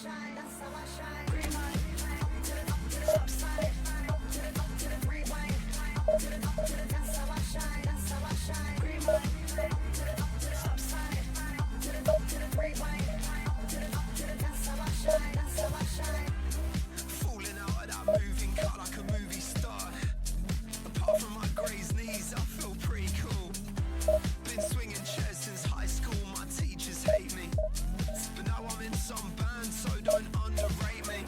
Falling out of that moving car like a movie star. Apart from my grazed knees, I feel pretty cool. Been swinging chairs since high school, my teachers hate me. But now I'm in some band, so don't underrate me.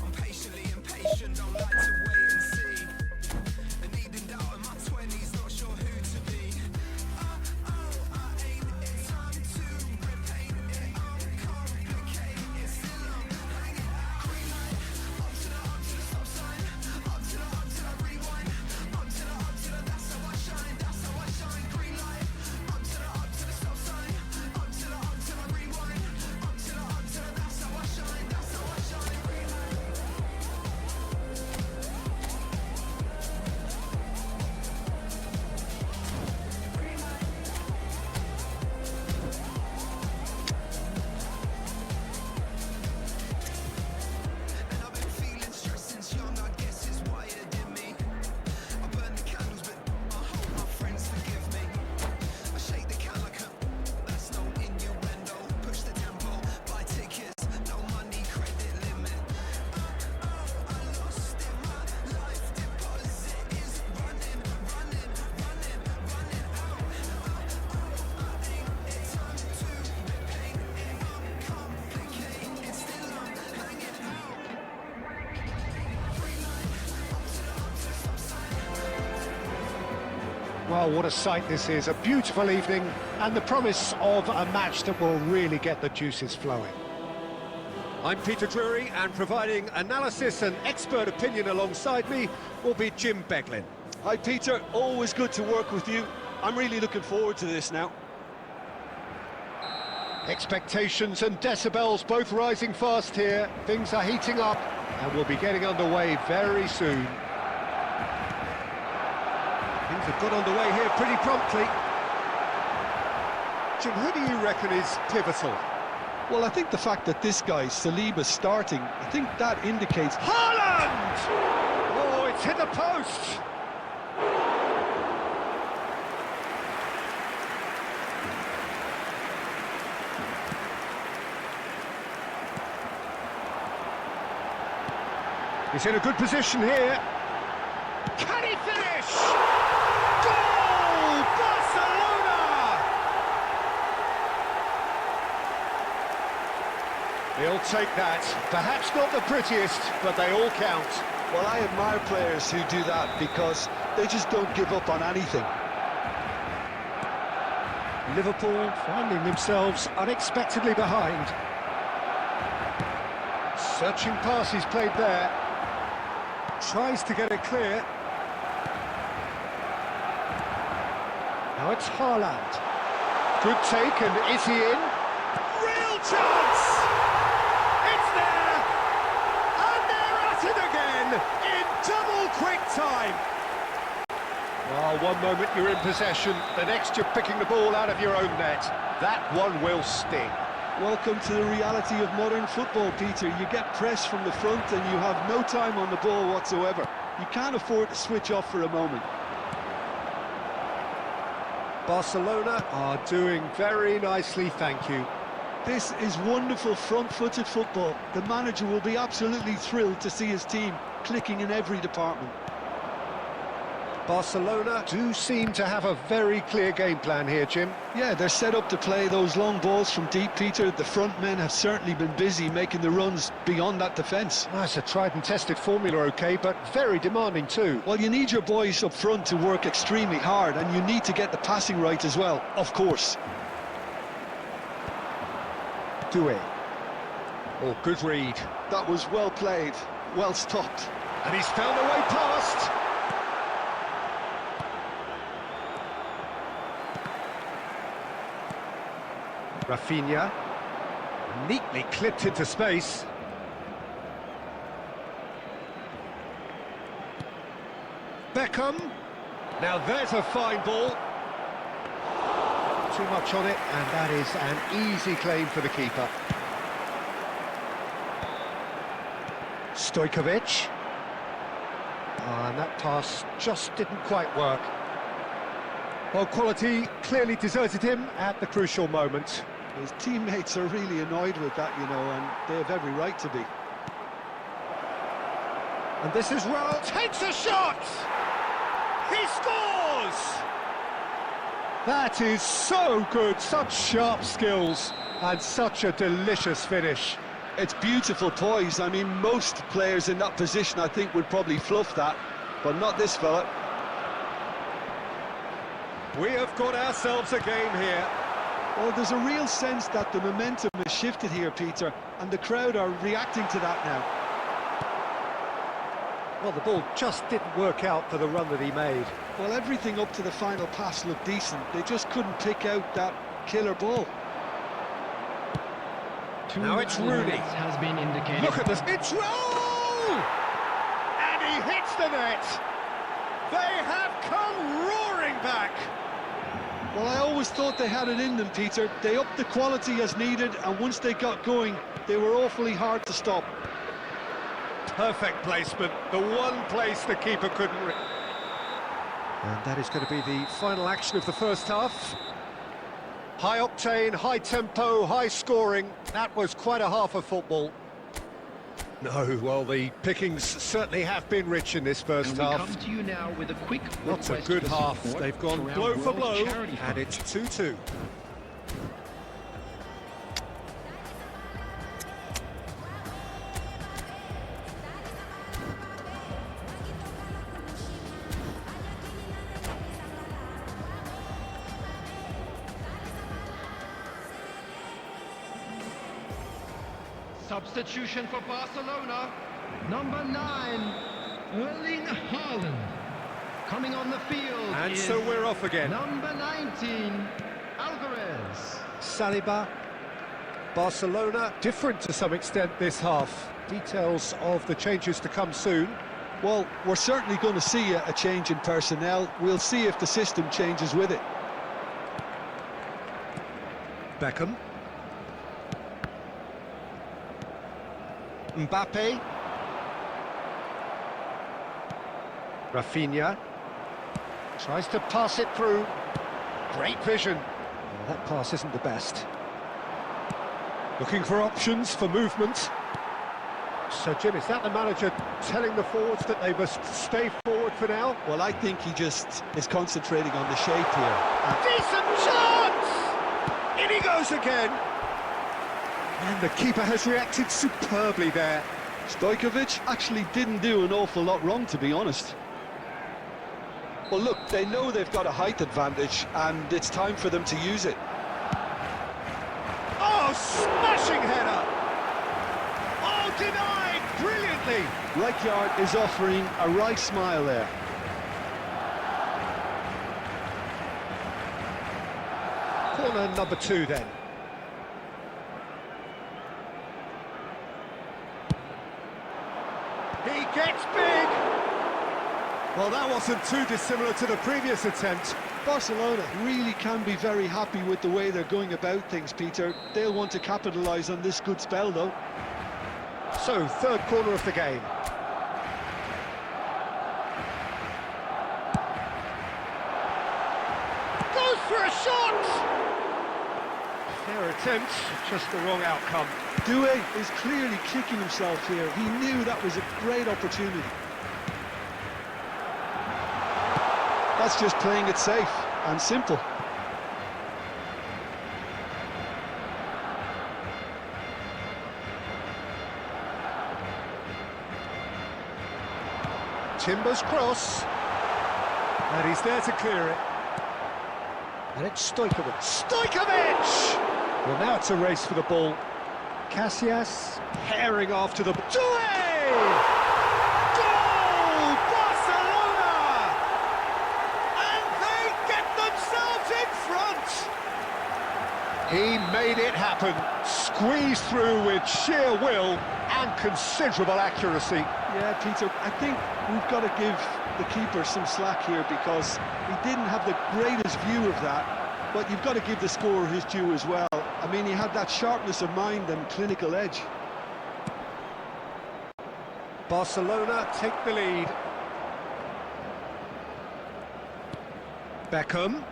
I'm patiently impatient, don't like to wait and see. And needing doubt in my 20s, not sure who to be. I ain't in time to repaint it, uncomplicate it. Still I'm hanging out. Green light, up to the stop sign. Up to the rewind. Up to the, that's how I shine, that's how I shine. Green light, up to the stop sign. Up to the rewind. Up to the, that's how I shine, that's how I shine. Green light. And I've been feeling stressed since young, I guess it's wired in me. I burn the candles, but I hope my friends forgive me. I shake the can like a, that's no innuendo. Push the tempo, buy tickets, no money, credit limit. I lost in my life, deposit is running out. I ain't it time to repaint it, uncomplicate it. Still I'm hanging out. Well, what a sight this is. A beautiful evening and the promise of a match that will really get the juices flowing. I'm Peter Drury, and providing analysis and expert opinion alongside me will be Jim Beglin. Hi Peter, always good to work with you. I'm really looking forward to this now. Expectations and decibels both rising fast here. Things are heating up and we'll be getting underway very soon. Things have got underway here pretty promptly. Jim, who do you reckon is pivotal? Well, I think the fact that this guy, Saliba, starting, I think that indicates... Haaland! Oh, it's hit the post! He's in a good position here. Can he finish? Goal! Barcelona! He'll take that. Perhaps not the prettiest, but they all count. Well, I admire players who do that because they just don't give up on anything. Liverpool finding themselves unexpectedly behind. Searching pass he's played there. Tries to get it clear. Now it's Haaland. Good take, and is he in? Real chance! It's there! And they're at it again in double quick time. Well, one moment you're in possession, the next you're picking the ball out of your own net. That one will sting. Welcome to the reality of modern football, Peter. You get pressed from the front and you have no time on the ball whatsoever. You can't afford to switch off for a moment. Barcelona are doing very nicely, thank you. This is wonderful front-footed football. The manager will be absolutely thrilled to see his team clicking in every department. Barcelona do seem to have a very clear game plan here, Jim. Yeah, they're set up to play those long balls from deep, Peter. The front men have certainly been busy making the runs beyond that defence. That's a tried and tested formula, OK, but very demanding too. Well, you need your boys up front to work extremely hard, and you need to get the passing right as well, of course. Doué. Oh, good read. That was well played, well stopped. And he's found a way past. Rafinha, neatly clipped into space. Beckham, now there's a fine ball. Too much on it, and that is an easy claim for the keeper. Stojkovic. And that pass just didn't quite work. Well, quality clearly deserted him at the crucial moment. His teammates are really annoyed with that, you know, and they have every right to be. And this is Raul, takes a shot! He scores! That is so good, such sharp skills, and such a delicious finish. It's beautiful poise. I mean, most players in that position, I think, would probably fluff that, but not this fella. We have got ourselves a game here. Well, there's a real sense that the momentum has shifted here, Peter, and the crowd are reacting to that now. Well, the ball just didn't work out for the run that he made. Well, everything up to the final pass looked decent. They just couldn't pick out that killer ball. Now it's Rooney. Has been indicated. Look at this. It's Raul! And he hits the net. They have come roaring back. Well, I always thought they had it in them, Peter. They upped the quality as needed, and once they got going, they were awfully hard to stop. Perfect placement. The one place the keeper couldn't reach. And that is going to be the final action of the first half. High octane, high tempo, high scoring. That was quite a half of football. No, well, the pickings certainly have been rich in this first And we half. come to you now with a quick Not a request good for half. support They've gone for our blow for World blow, Charity and Fund. it's 2-2. Substitution for Barcelona. Number 9, Erling Haaland. Coming on the field And is so we're off again. number 19, Alvarez. Saliba, Barcelona, different to some extent this half. Details of the changes to come soon. Well, we're certainly going to see a change in personnel. We'll see if the system changes with it. Beckham. Mbappe. Rafinha. Tries to pass it through. Great vision. Oh, that pass isn't the best. Looking for options for movement. So, Jim, is that the manager telling the forwards that they must stay forward for now? Well, I think he just is concentrating on the shape here. Decent chance! In he goes again. And the keeper has reacted superbly there. Stojkovic actually didn't do an awful lot wrong, to be honest. Well, look, they know they've got a height advantage, and it's time for them to use it. Oh, smashing header! Oh, denied brilliantly! Rijkaard is offering a right smile there. Corner number 2 then. He gets big! Well, that wasn't too dissimilar to the previous attempt. Barcelona really can be very happy with the way they're going about things, Peter. They'll want to capitalise on this good spell, though. So, third corner of the game. Goes for a shot! Fair attempt, just the wrong outcome. Doué is clearly kicking himself here. He knew that was a great opportunity. That's just playing it safe and simple. Timber's cross. And he's there to clear it. And it's Stojkovic. Stojkovic! Well, now it's a race for the ball. Casillas herring after the... Doué! Goal! Barcelona! And they get themselves in front! He made it happen. Squeezed through with sheer will and considerable accuracy. Yeah, Peter, I think we've got to give the keeper some slack here because he didn't have the greatest view of that, but you've got to give the scorer his due as well. I mean, he had that sharpness of mind and clinical edge. Barcelona take the lead. Beckham.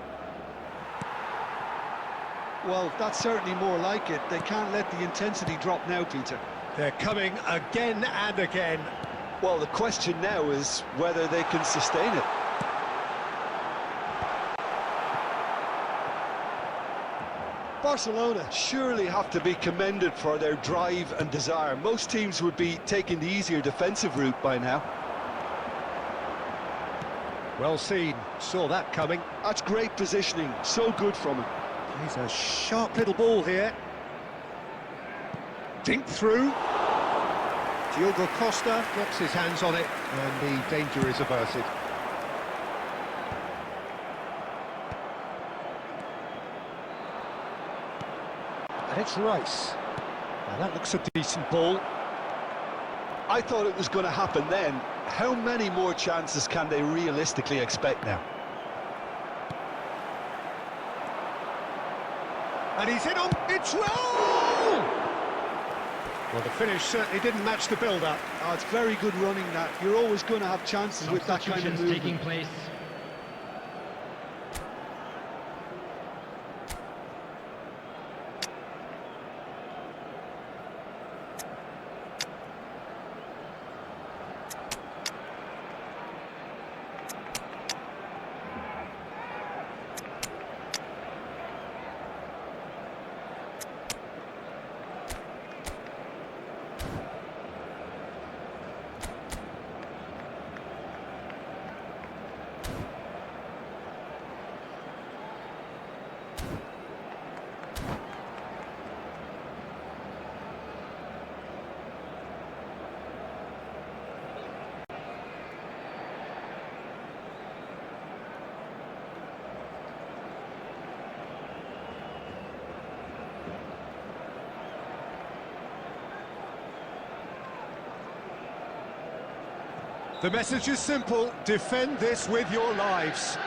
Well, that's certainly more like it. They can't let the intensity drop now, Peter. They're coming again and again. Well, the question now is whether they can sustain it. Barcelona surely have to be commended for their drive and desire. Most teams would be taking the easier defensive route by now. Well seen, saw that coming. That's great positioning, so good from him. He's a sharp little ball here. Dink through. Diogo Costa gets his hands on it, and the danger is averted. And it's Rice. Now that looks a decent ball. I thought it was going to happen then. How many more chances can they realistically expect now? And he's in on... It's roll! Well, the finish certainly didn't match the build-up. Oh, it's very good running, that. You're always going to have chances with that kind of Substitutions movement. taking place. The message is simple: defend this with your lives.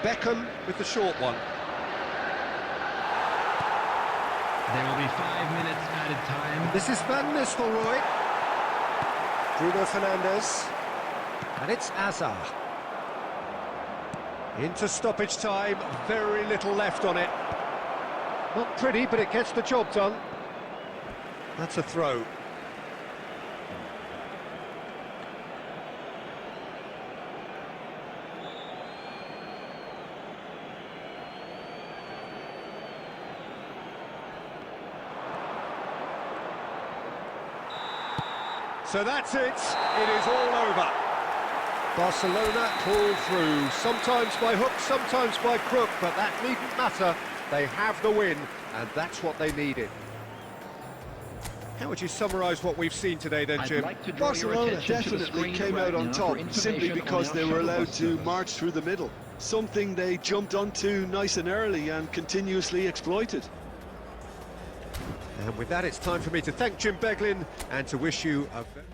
Beckham with the short one. There will be 5 minutes added time. This is Van Nistelrooy. Bruno Fernandes. And it's Azar. Into stoppage time, very little left on it. Not pretty, but it gets the job done. That's a throw. So that's it. It is all over. Barcelona pull through, sometimes by hook, sometimes by crook, but that needn't matter. They have the win, and that's what they needed. How would you summarise what we've seen today then, Jim? Barcelona definitely came out on top, simply because they were allowed to march through the middle. Something they jumped onto nice and early and continuously exploited. And with that, it's time for me to thank Jim Beglin and to wish you a very...